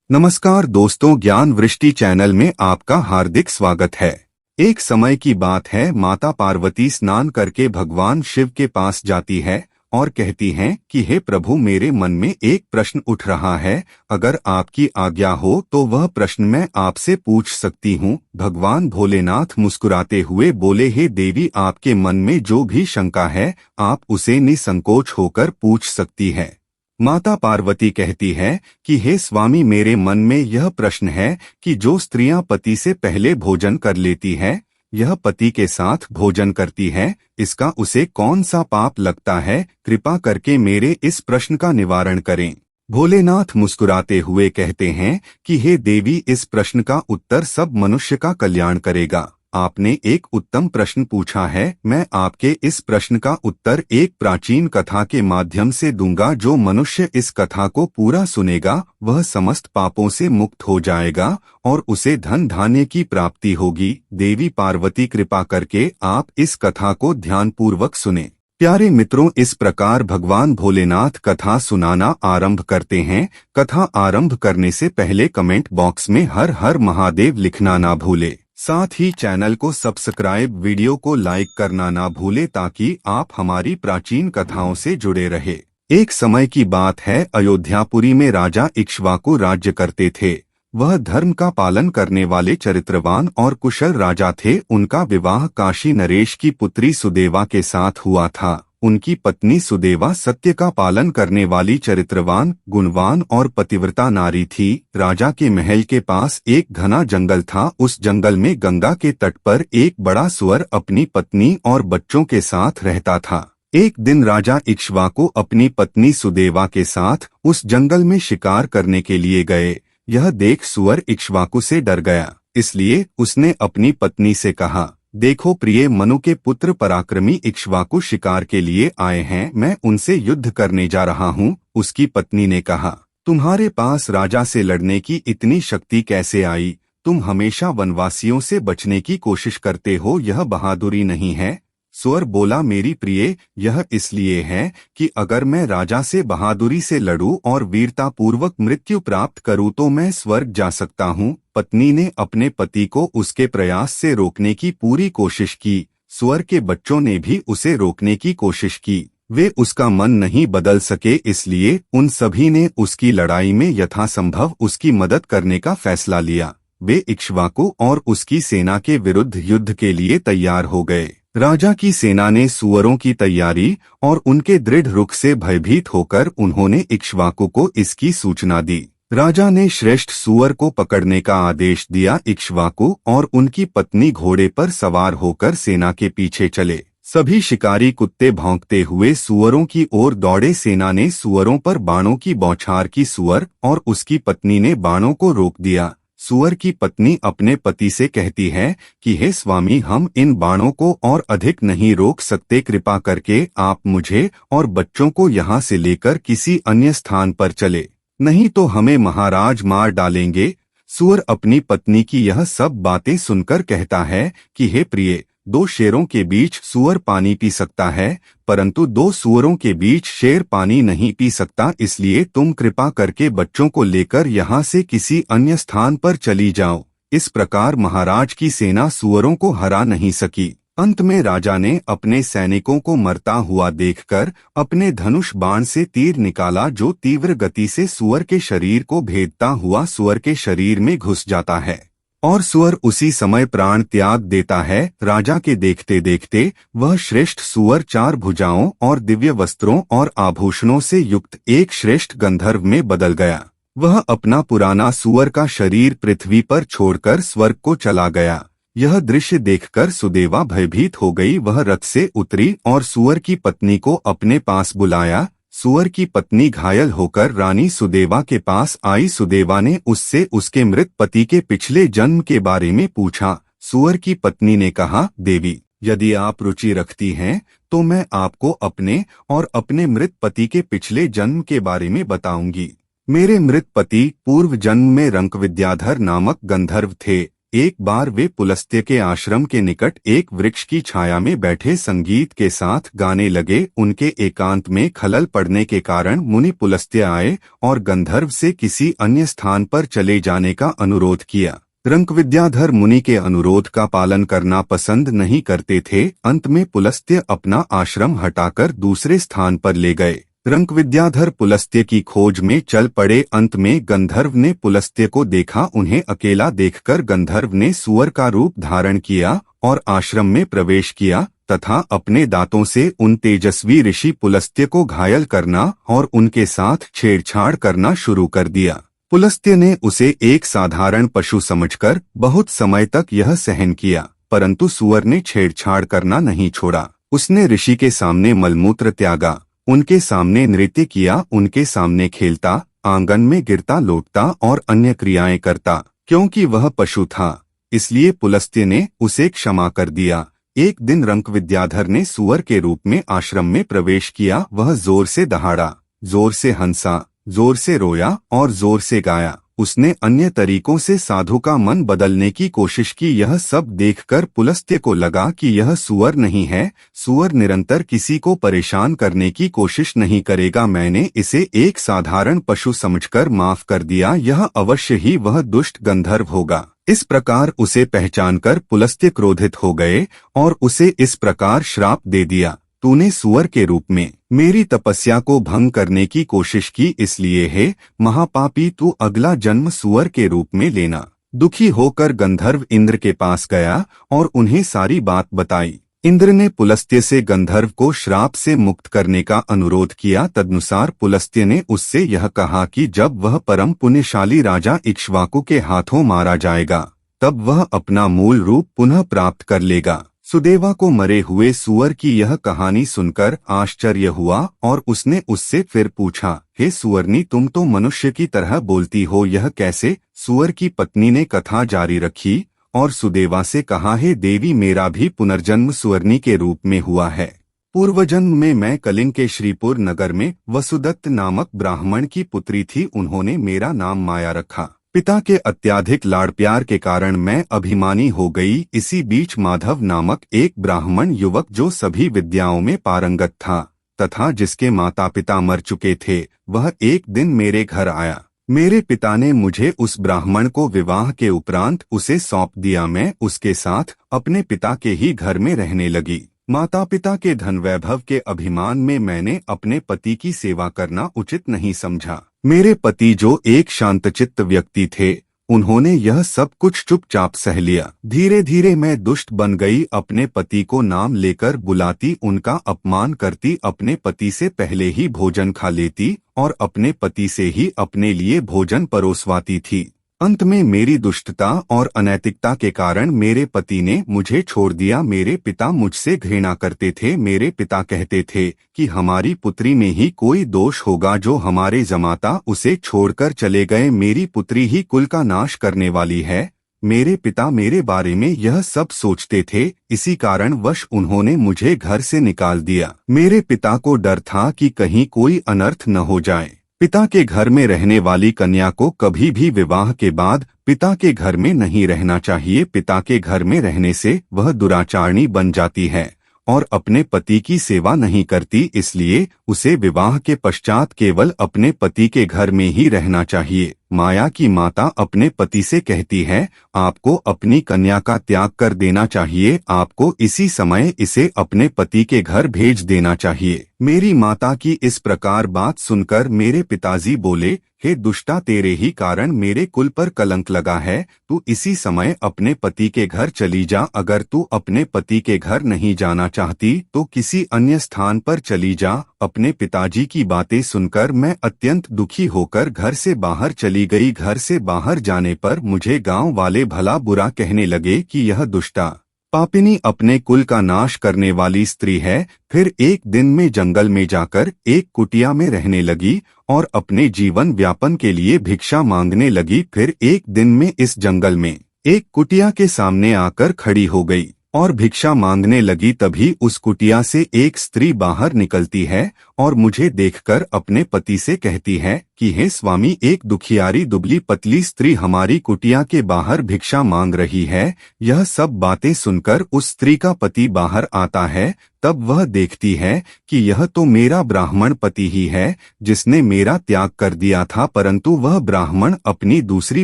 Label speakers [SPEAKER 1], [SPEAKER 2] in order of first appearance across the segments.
[SPEAKER 1] नमस्कार दोस्तों, ज्ञान वृष्टि चैनल में आपका हार्दिक स्वागत है। एक समय की बात है, माता पार्वती स्नान करके भगवान शिव के पास जाती है और कहती हैं कि हे प्रभु, मेरे मन में एक प्रश्न उठ रहा है, अगर आपकी आज्ञा हो तो वह प्रश्न मैं आपसे पूछ सकती हूँ। भगवान भोलेनाथ मुस्कुराते हुए बोले, हे देवी, आपके मन में जो भी शंका है आप उसे निसंकोच होकर पूछ सकती है। माता पार्वती कहती है कि हे स्वामी, मेरे मन में यह प्रश्न है कि जो स्त्रियां पति से पहले भोजन कर लेती है, यह पति के साथ भोजन करती है, इसका उसे कौन सा पाप लगता है? कृपा करके मेरे इस प्रश्न का निवारण करें। भोलेनाथ मुस्कुराते हुए कहते हैं कि हे देवी, इस प्रश्न का उत्तर सब मनुष्य का कल्याण करेगा। आपने एक उत्तम प्रश्न पूछा है। मैं आपके इस प्रश्न का उत्तर एक प्राचीन कथा के माध्यम से दूंगा। जो मनुष्य इस कथा को पूरा सुनेगा वह समस्त पापों से मुक्त हो जाएगा और उसे धन धान्य की प्राप्ति होगी। देवी पार्वती, कृपा करके आप इस कथा को ध्यानपूर्वक सुने। प्यारे मित्रों, इस प्रकार भगवान भोलेनाथ कथा सुनाना आरंभ करते हैं। कथा आरंभ करने से पहले कमेंट बॉक्स में हर हर महादेव लिखना ना भूले। साथ ही चैनल को सब्सक्राइब, वीडियो को लाइक करना ना भूले ताकि आप हमारी प्राचीन कथाओं से जुड़े रहे। एक समय की बात है, अयोध्यापुरी में राजा इक्ष्वाकु राज्य करते थे। वह धर्म का पालन करने वाले चरित्रवान और कुशल राजा थे। उनका विवाह काशी नरेश की पुत्री सुदेवा के साथ हुआ था। उनकी पत्नी सुदेवा सत्य का पालन करने वाली चरित्रवान, गुणवान और पतिव्रता नारी थी। राजा के महल के पास एक घना जंगल था। उस जंगल में गंगा के तट पर एक बड़ा सुअर अपनी पत्नी और बच्चों के साथ रहता था। एक दिन राजा इक्ष्वाकु अपनी पत्नी सुदेवा के साथ उस जंगल में शिकार करने के लिए गए। यह देख सुअर इक्ष्वाकु से डर गया, इसलिए उसने अपनी पत्नी से कहा, देखो प्रिय मनु के पुत्र पराक्रमी इक्ष्वाकु शिकार के लिए आए हैं, मैं उनसे युद्ध करने जा रहा हूँ। उसकी पत्नी ने कहा, तुम्हारे पास राजा से लड़ने की इतनी शक्ति कैसे आई? तुम हमेशा वनवासियों से बचने की कोशिश करते हो, यह बहादुरी नहीं है। सुअर बोला, मेरी प्रिय, यह इसलिए है कि अगर मैं राजा से बहादुरी से लड़ूं और वीरता पूर्वक मृत्यु प्राप्त करूं तो मैं स्वर्ग जा सकता हूं। पत्नी ने अपने पति को उसके प्रयास से रोकने की पूरी कोशिश की। सुअर के बच्चों ने भी उसे रोकने की कोशिश की। वे उसका मन नहीं बदल सके, इसलिए उन सभी ने उसकी लड़ाई में यथासंभव उसकी मदद करने का फैसला लिया। वे इक्ष्वाकु और उसकी सेना के विरुद्ध युद्ध के लिए तैयार हो गए। राजा की सेना ने सुअरों की तैयारी और उनके दृढ़ रुख से भयभीत होकर उन्होंने इक्ष्वाकु को इसकी सूचना दी। राजा ने श्रेष्ठ सुअर को पकड़ने का आदेश दिया। इक्ष्वाकु और उनकी पत्नी घोड़े पर सवार होकर सेना के पीछे चले। सभी शिकारी कुत्ते भौंकते हुए सुअरों की ओर दौड़े। सेना ने सुअरों पर बाणों की बौछार की। सुअर और उसकी पत्नी ने बाणों को रोक दिया। सुअर की पत्नी अपने पति से कहती है कि हे स्वामी, हम इन बाणों को और अधिक नहीं रोक सकते, कृपा करके आप मुझे और बच्चों को यहाँ से लेकर किसी अन्य स्थान पर चले, नहीं तो हमें महाराज मार डालेंगे। सुअर अपनी पत्नी की यह सब बातें सुनकर कहता है कि हे प्रिय, दो शेरों के बीच सुअर पानी पी सकता है, परंतु दो सुअरों के बीच शेर पानी नहीं पी सकता, इसलिए तुम कृपा करके बच्चों को लेकर यहाँ से किसी अन्य स्थान पर चली जाओ। इस प्रकार महाराज की सेना सुअरों को हरा नहीं सकी। अंत में राजा ने अपने सैनिकों को मरता हुआ देखकर अपने धनुष बाण से तीर निकाला, जो तीव्र गति से सुअर के शरीर को भेदता हुआ सुअर के शरीर में घुस जाता है और सुअर उसी समय प्राण त्याग देता है। राजा के देखते देखते वह श्रेष्ठ सुअर चार भुजाओं और दिव्य वस्त्रों और आभूषणों से युक्त एक श्रेष्ठ गंधर्व में बदल गया। वह अपना पुराना सुअर का शरीर पृथ्वी पर छोड़कर स्वर्ग को चला गया। यह दृश्य देखकर सुदेवा भयभीत हो गई। वह रथ से उतरी और सुअर की पत्नी को अपने पास बुलाया। सुअर की पत्नी घायल होकर रानी सुदेवा के पास आई। सुदेवा ने उससे उसके मृत पति के पिछले जन्म के बारे में पूछा। सुअर की पत्नी ने कहा, देवी, यदि आप रुचि रखती हैं तो मैं आपको अपने और अपने मृत पति के पिछले जन्म के बारे में बताऊंगी। मेरे मृत पति पूर्व जन्म में रंक विद्याधर नामक गंधर्व थे। एक बार वे पुलस्त्य के आश्रम के निकट एक वृक्ष की छाया में बैठे संगीत के साथ गाने लगे। उनके एकांत में खलल पड़ने के कारण मुनि पुलस्त्य आए और गंधर्व से किसी अन्य स्थान पर चले जाने का अनुरोध किया। रंक विद्याधर मुनि के अनुरोध का पालन करना पसंद नहीं करते थे। अंत में पुलस्त्य अपना आश्रम हटाकर दूसरे स्थान पर ले गए। रंक विद्याधर पुलस्त्य की खोज में चल पड़े। अंत में गंधर्व ने पुलस्त्य को देखा। उन्हें अकेला देखकर गंधर्व ने सूअर का रूप धारण किया और आश्रम में प्रवेश किया तथा अपने दांतों से उन तेजस्वी ऋषि पुलस्त्य को घायल करना और उनके साथ छेड़छाड़ करना शुरू कर दिया। पुलस्त्य ने उसे एक साधारण पशु समझकर बहुत समय तक यह सहन किया, परंतु सूअर ने छेड़छाड़ करना नहीं छोड़ा। उसने ऋषि के सामने मलमूत्र त्यागा, उनके सामने नृत्य किया, उनके सामने खेलता, आंगन में गिरता लौटता और अन्य क्रियाएं करता। क्योंकि वह पशु था, इसलिए पुलस्त्य ने उसे क्षमा कर दिया। एक दिन रंक विद्याधर ने सूअर के रूप में आश्रम में प्रवेश किया। वह जोर से दहाड़ा, जोर से हंसा, जोर से रोया और जोर से गाया। उसने अन्य तरीकों से साधु का मन बदलने की कोशिश की। यह सब देखकर पुलस्त्य को लगा कि यह सूअर नहीं है। सूअर निरंतर किसी को परेशान करने की कोशिश नहीं करेगा। मैंने इसे एक साधारण पशु समझकर माफ कर दिया। यह अवश्य ही वह दुष्ट गंधर्व होगा। इस प्रकार उसे पहचानकर पुलस्त्य क्रोधित हो गए और उसे इस प्रकार श्राप दे दिया, तूने सूअर के रूप में मेरी तपस्या को भंग करने की कोशिश की, इसलिए है महापापी तू अगला जन्म सूअर के रूप में लेना। दुखी होकर गंधर्व इंद्र के पास गया और उन्हें सारी बात बताई। इंद्र ने पुलस्त्य से गंधर्व को श्राप से मुक्त करने का अनुरोध किया। तदनुसार पुलस्त्य ने उससे यह कहा कि जब वह परम पुण्यशाली राजा इक्ष्वाकु के हाथों मारा जाएगा, तब वह अपना मूल रूप पुनः प्राप्त कर लेगा। सुदेवा को मरे हुए सूअर की यह कहानी सुनकर आश्चर्य हुआ और उसने उससे फिर पूछा, हे सूअरनी, तुम तो मनुष्य की तरह बोलती हो, यह कैसे? सूअर की पत्नी ने कथा जारी रखी और सुदेवा से कहा, हे देवी, मेरा भी पुनर्जन्म सूअरनी के रूप में हुआ है। पूर्वजन्म में मैं कलिंग के श्रीपुर नगर में वसुदत्त नामक ब्राह्मण की पुत्री थी। उन्होंने मेरा नाम माया रखा। पिता के अत्याधिक लाड़ प्यार के कारण मैं अभिमानी हो गई। इसी बीच माधव नामक एक ब्राह्मण युवक, जो सभी विद्याओं में पारंगत था तथा जिसके माता पिता मर चुके थे, वह एक दिन मेरे घर आया। मेरे पिता ने मुझे उस ब्राह्मण को विवाह के उपरांत उसे सौंप दिया। मैं उसके साथ अपने पिता के ही घर में रहने लगी। माता पिता के धन वैभव के अभिमान में मैंने अपने पति की सेवा करना उचित नहीं समझा। मेरे पति, जो एक शांतचित्त व्यक्ति थे, उन्होंने यह सब कुछ चुपचाप सह लिया। धीरे धीरे मैं दुष्ट बन गई। अपने पति को नाम लेकर बुलाती, उनका अपमान करती, अपने पति से पहले ही भोजन खा लेती और अपने पति से ही अपने लिए भोजन परोसवाती थी। अंत में मेरी दुष्टता और अनैतिकता के कारण मेरे पति ने मुझे छोड़ दिया। मेरे पिता मुझसे घृणा करते थे। मेरे पिता कहते थे कि हमारी पुत्री में ही कोई दोष होगा जो हमारे जमाता उसे छोड़कर चले गए। मेरी पुत्री ही कुल का नाश करने वाली है। मेरे पिता मेरे बारे में यह सब सोचते थे। इसी कारण वश उन्होंने मुझे घर से निकाल दिया। मेरे पिता को डर था कि कहीं कोई अनर्थ न हो जाए। पिता के घर में रहने वाली कन्या को कभी भी विवाह के बाद पिता के घर में नहीं रहना चाहिए। पिता के घर में रहने से वह दुराचारणी बन जाती है और अपने पति की सेवा नहीं करती, इसलिए उसे विवाह के पश्चात केवल अपने पति के घर में ही रहना चाहिए। माया की माता अपने पति से कहती है, आपको अपनी कन्या का त्याग कर देना चाहिए, आपको इसी समय इसे अपने पति के घर भेज देना चाहिए। मेरी माता की इस प्रकार बात सुनकर मेरे पिताजी बोले, हे दुष्टा, तेरे ही कारण मेरे कुल पर कलंक लगा है। तू इसी समय अपने पति के घर चली जा। अगर तू अपने पति के घर नहीं जाना चाहती तो किसी अन्य स्थान पर चली जा। अपने पिताजी की बातें सुनकर मैं अत्यंत दुखी होकर घर से बाहर चली गई। घर से बाहर जाने पर मुझे गांव वाले भला बुरा कहने लगे कि यह दुष्टा पापिनी अपने कुल का नाश करने वाली स्त्री है। फिर एक दिन में जंगल में जाकर एक कुटिया में रहने लगी और अपने जीवन व्यापन के लिए भिक्षा मांगने लगी। फिर एक दिन में इस जंगल में एक कुटिया के सामने आकर खड़ी हो गई और भिक्षा मांगने लगी। तभी उस कुटिया से एक स्त्री बाहर निकलती है और मुझे देखकर अपने पति से कहती है, कि हे स्वामी, एक दुखियारी दुबली पतली स्त्री हमारी कुटिया के बाहर भिक्षा मांग रही है। यह सब बातें सुनकर उस स्त्री का पति बाहर आता है। तब वह देखती है कि यह तो मेरा ब्राह्मण पति ही है जिसने मेरा त्याग कर दिया था, परंतु वह ब्राह्मण अपनी दूसरी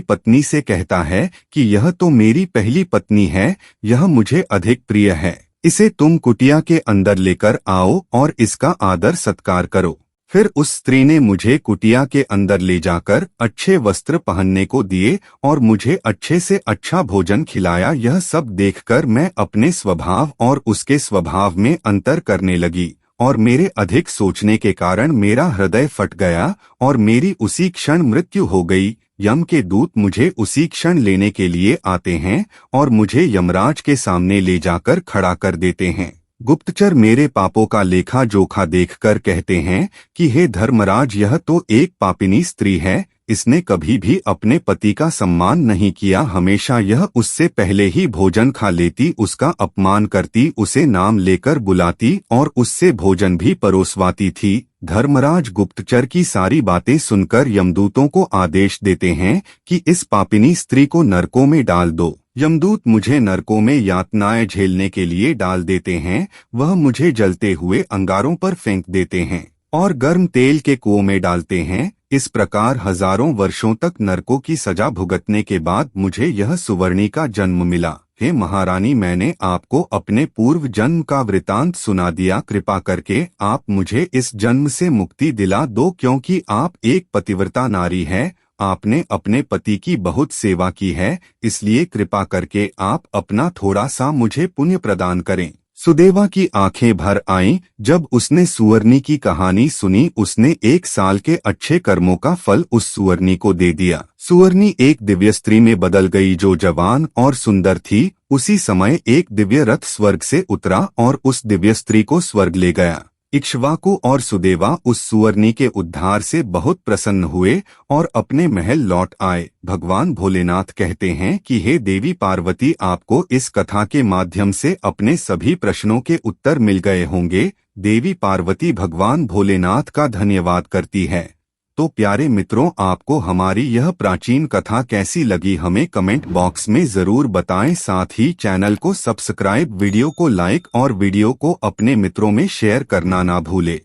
[SPEAKER 1] पत्नी से कहता है कि यह तो मेरी पहली पत्नी है, यह मुझे अधिक प्रिय है, इसे तुम कुटिया के अंदर लेकर आओ और इसका आदर सत्कार करो। फिर उस स्त्री ने मुझे कुटिया के अंदर ले जाकर अच्छे वस्त्र पहनने को दिए और मुझे अच्छे से अच्छा भोजन खिलाया। यह सब देखकर मैं अपने स्वभाव और उसके स्वभाव में अंतर करने लगी और मेरे अधिक सोचने के कारण मेरा हृदय फट गया और मेरी उसी क्षण मृत्यु हो गई। यम के दूत मुझे उसी क्षण लेने के लिए आते हैं और मुझे यमराज के सामने ले जाकर खड़ा कर देते हैं। गुप्तचर मेरे पापों का लेखा जोखा देखकर कहते हैं कि हे धर्मराज, यह तो एक पापिनी स्त्री है। इसने कभी भी अपने पति का सम्मान नहीं किया, हमेशा यह उससे पहले ही भोजन खा लेती, उसका अपमान करती, उसे नाम लेकर बुलाती और उससे भोजन भी परोसवाती थी। धर्मराज गुप्तचर की सारी बातें सुनकर यमदूतों को आदेश देते हैं कि इस पापिनी स्त्री को नरकों में डाल दो। यमदूत मुझे नरकों में यातनाएं झेलने के लिए डाल देते हैं। वह मुझे जलते हुए अंगारों पर फेंक देते हैं और गर्म तेल के कुओं में डालते हैं। इस प्रकार हजारों वर्षों तक नरकों की सजा भुगतने के बाद मुझे यह सुवर्णी का जन्म मिला। हे महारानी, मैंने आपको अपने पूर्व जन्म का वृतांत सुना दिया। कृपा करके आप मुझे इस जन्म से मुक्ति दिला दो, क्योंकि आप एक पतिव्रता नारी है। आपने अपने पति की बहुत सेवा की है, इसलिए कृपा करके आप अपना थोड़ा सा मुझे पुण्य प्रदान करें। सुदेवा की आंखें भर आईं जब उसने सुवर्णी की कहानी सुनी। उसने 1 साल के अच्छे कर्मों का फल उस सुवर्णी को दे दिया। सुवर्णी एक दिव्य स्त्री में बदल गई जो जवान और सुंदर थी। उसी समय एक दिव्य रथ स्वर्ग से उतरा और उस दिव्य स्त्री को स्वर्ग ले गया। इक्ष्वाकु और सुदेवा उस सुवर्णी के उद्धार से बहुत प्रसन्न हुए और अपने महल लौट आए। भगवान भोलेनाथ कहते हैं कि हे देवी पार्वती, आपको इस कथा के माध्यम से अपने सभी प्रश्नों के उत्तर मिल गए होंगे। देवी पार्वती भगवान भोलेनाथ का धन्यवाद करती है। तो प्यारे मित्रों, आपको हमारी यह प्राचीन कथा कैसी लगी हमें कमेंट बॉक्स में जरूर बताएं। साथ ही चैनल को सब्सक्राइब, वीडियो को लाइक और वीडियो को अपने मित्रों में शेयर करना ना भूलें।